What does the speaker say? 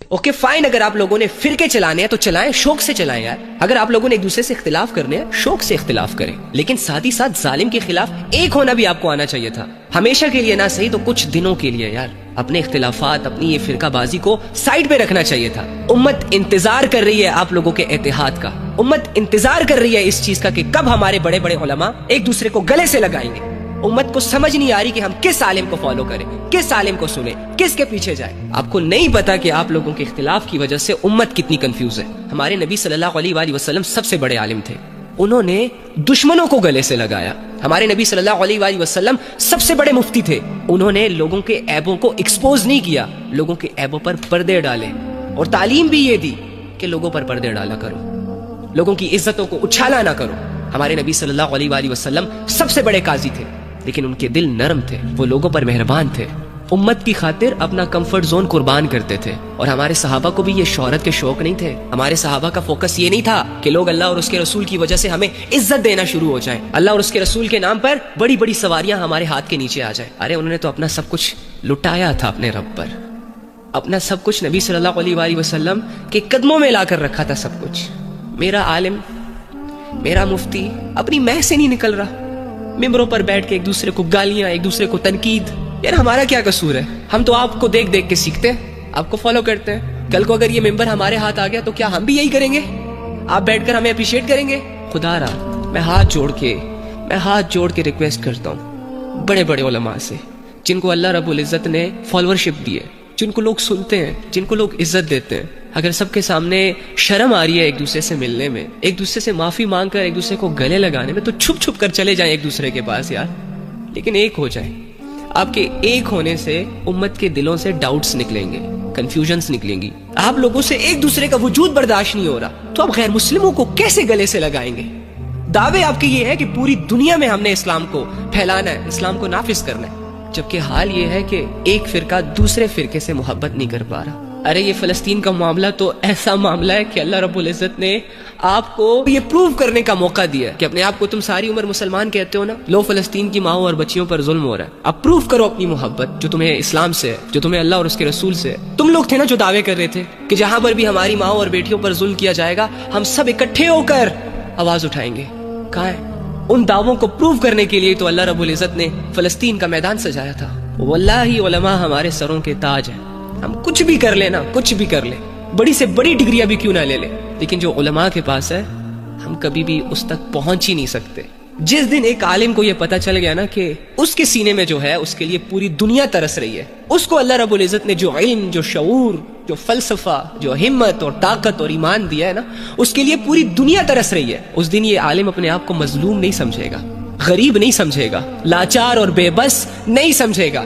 Okay fine, اگر آپ لوگوں نے فرقے چلانے ہیں تو چلائیں، شوق سے چلائیں یار. اگر آپ لوگوں نے ایک دوسرے سے اختلاف کرنے ہیں شوق سے اختلاف کریں، لیکن ساتھ ہی ساتھ ظالم کے خلاف ایک ہونا بھی آپ کو آنا چاہیے تھا. ہمیشہ کے لیے نہ صحیح تو کچھ دنوں کے لیے یار اپنے اختلافات، اپنی یہ فرقہ بازی کو سائڈ پہ رکھنا چاہیے تھا. امت انتظار کر رہی ہے آپ لوگوں کے اتحاد کا، امت انتظار کر رہی ہے اس چیز کا کہ کب ہمارے بڑے بڑے علماء ایک دوسرے کو گلے سے لگائیں گے. امت کو سمجھ نہیں آ رہی کہ ہم کس عالم کو فالو کریں، کس عالم کو سنیں، کس کے پیچھے جائیں. آپ کو نہیں پتا کہ آپ لوگوں کے اختلاف کی وجہ سے امت کتنی کنفیوز ہے. ہمارے نبی صلی اللہ علیہ وآلہ وسلم سب سے بڑے عالم تھے، انہوں نے دشمنوں کو گلے سے لگایا. ہمارے نبی صلی اللہ علیہ وآلہ وسلم سب سے بڑے مفتی تھے، انہوں نے لوگوں کے عیبوں کو ایکسپوز نہیں کیا، لوگوں کے عیبوں پر پردے ڈالے. اور تعلیم بھی یہ دی کہ لوگوں پر پردے ڈالا کرو، لوگوں کی عزتوں کو اچھالا نہ کرو. ہمارے نبی صلی اللہ علیہ وآلہ وسلم سب سے بڑے قاضی تھے، لیکن ان کے دل نرم تھے، وہ لوگوں پر مہربان تھے، امت کی خاطر اپنا کمفرٹ زون قربان کرتے تھے. اور ہمارے صحابہ کو بھی یہ شہرت کے شوق نہیں تھے. ہمارے صحابہ کا فوکس یہ نہیں تھا کہ لوگ اللہ اور اس کے رسول کی وجہ سے ہمیں عزت دینا شروع ہو جائیں، اللہ اور اس کے رسول کے نام پر بڑی بڑی سواریاں ہمارے ہاتھ کے نیچے آ جائیں. ارے انہوں نے تو اپنا سب کچھ لٹایا تھا اپنے رب پر، اپنا سب کچھ نبی صلی اللہ علیہ وآلہ وسلم کے قدموں میں لا کر رکھا تھا سب کچھ. میرا عالم، میرا مفتی اپنی مہ سے نہیں نکل رہا، ممبروں پر بیٹھ کے ایک دوسرے کو گالیاں، ایک دوسرے کو تنقید. یار ہمارا کیا قصور ہے؟ ہم تو آپ کو دیکھ دیکھ کے سیکھتے ہیں، آپ کو فالو کرتے ہیں. کل کو اگر یہ ممبر ہمارے ہاتھ آ گیا تو کیا ہم بھی یہی کریں گے؟ آپ بیٹھ کر ہمیں اپریشیٹ کریں گے؟ خدا را میں ہاتھ جوڑ کے ریکویسٹ کرتا ہوں بڑے بڑے علماء سے، جن کو اللہ رب العزت نے فالوورشپ دی ہے، جن کو لوگ سنتے ہیں، جن کو لوگ عزت دیتے ہیں، اگر سب کے سامنے شرم آ رہی ہے ایک دوسرے سے ملنے میں، ایک دوسرے سے معافی مانگ کر ایک دوسرے کو گلے لگانے میں، تو چھپ چھپ کر چلے جائیں ایک دوسرے کے پاس یار، لیکن ایک ہو جائیں. آپ کے ایک ہونے سے امت کے دلوں سے ڈاؤٹس نکلیں گے، کنفیوژنز نکلیں گی. آپ لوگوں سے ایک دوسرے کا وجود برداشت نہیں ہو رہا تو آپ غیر مسلموں کو کیسے گلے سے لگائیں گے؟ دعوے آپ کے یہ ہے کہ پوری دنیا میں ہم نے اسلام کو پھیلانا ہے، اسلام کو نافذ کرنا ہے، جبکہ حال یہ ہے کہ ایک فرقہ دوسرے فرقے سے محبت نہیں کر پا رہا. ارے یہ فلسطین کا معاملہ تو ایسا معاملہ ہے کہ اللہ رب العزت نے آپ کو یہ پروو کرنے کا موقع دیا کہ اپنے آپ کو تم ساری عمر مسلمان کہتے ہو نا، لو فلسطین کی ماؤں اور بچیوں پر ظلم ہو رہا ہے، اب پروو کرو اپنی محبت جو تمہیں اسلام سے ہے، جو تمہیں اللہ اور اس کے رسول سے ہے. تم لوگ تھے نا جو دعوے کر رہے تھے کہ جہاں پر بھی ہماری ماؤں اور بیٹیوں پر ظلم کیا جائے گا ہم سب اکٹھے ہو کر آواز اٹھائیں گے. کہاں ہے؟ ان دعووں کو پروو کرنے کے لیے تو اللہ رب العزت نے فلسطین کا میدان سجایا تھا. واللہ علماء ہمارے سروں کے تاج ہیں. ہم کچھ بھی کر لیں نا، کچھ بھی کر لیں، بڑی سے بڑی ڈگریاں بھی کیوں نہ لے لیں، لیکن جو علماء کے پاس ہے ہم کبھی بھی اس تک پہنچ ہی نہیں سکتے. جس دن ایک عالم کو یہ پتا چل گیا نا کہ اس کے سینے میں جو ہے اس کے لیے پوری دنیا ترس رہی ہے، اس کو اللہ رب العزت نے جو علم، جو شعور، جو فلسفہ، جو ہمت اور طاقت اور ایمان دیا ہے نا، اس کے لیے پوری دنیا ترس رہی ہے، اس دن یہ عالم اپنے آپ کو مظلوم نہیں سمجھے گا، غریب نہیں سمجھے گا، لاچار اور بے بس نہیں سمجھے گا.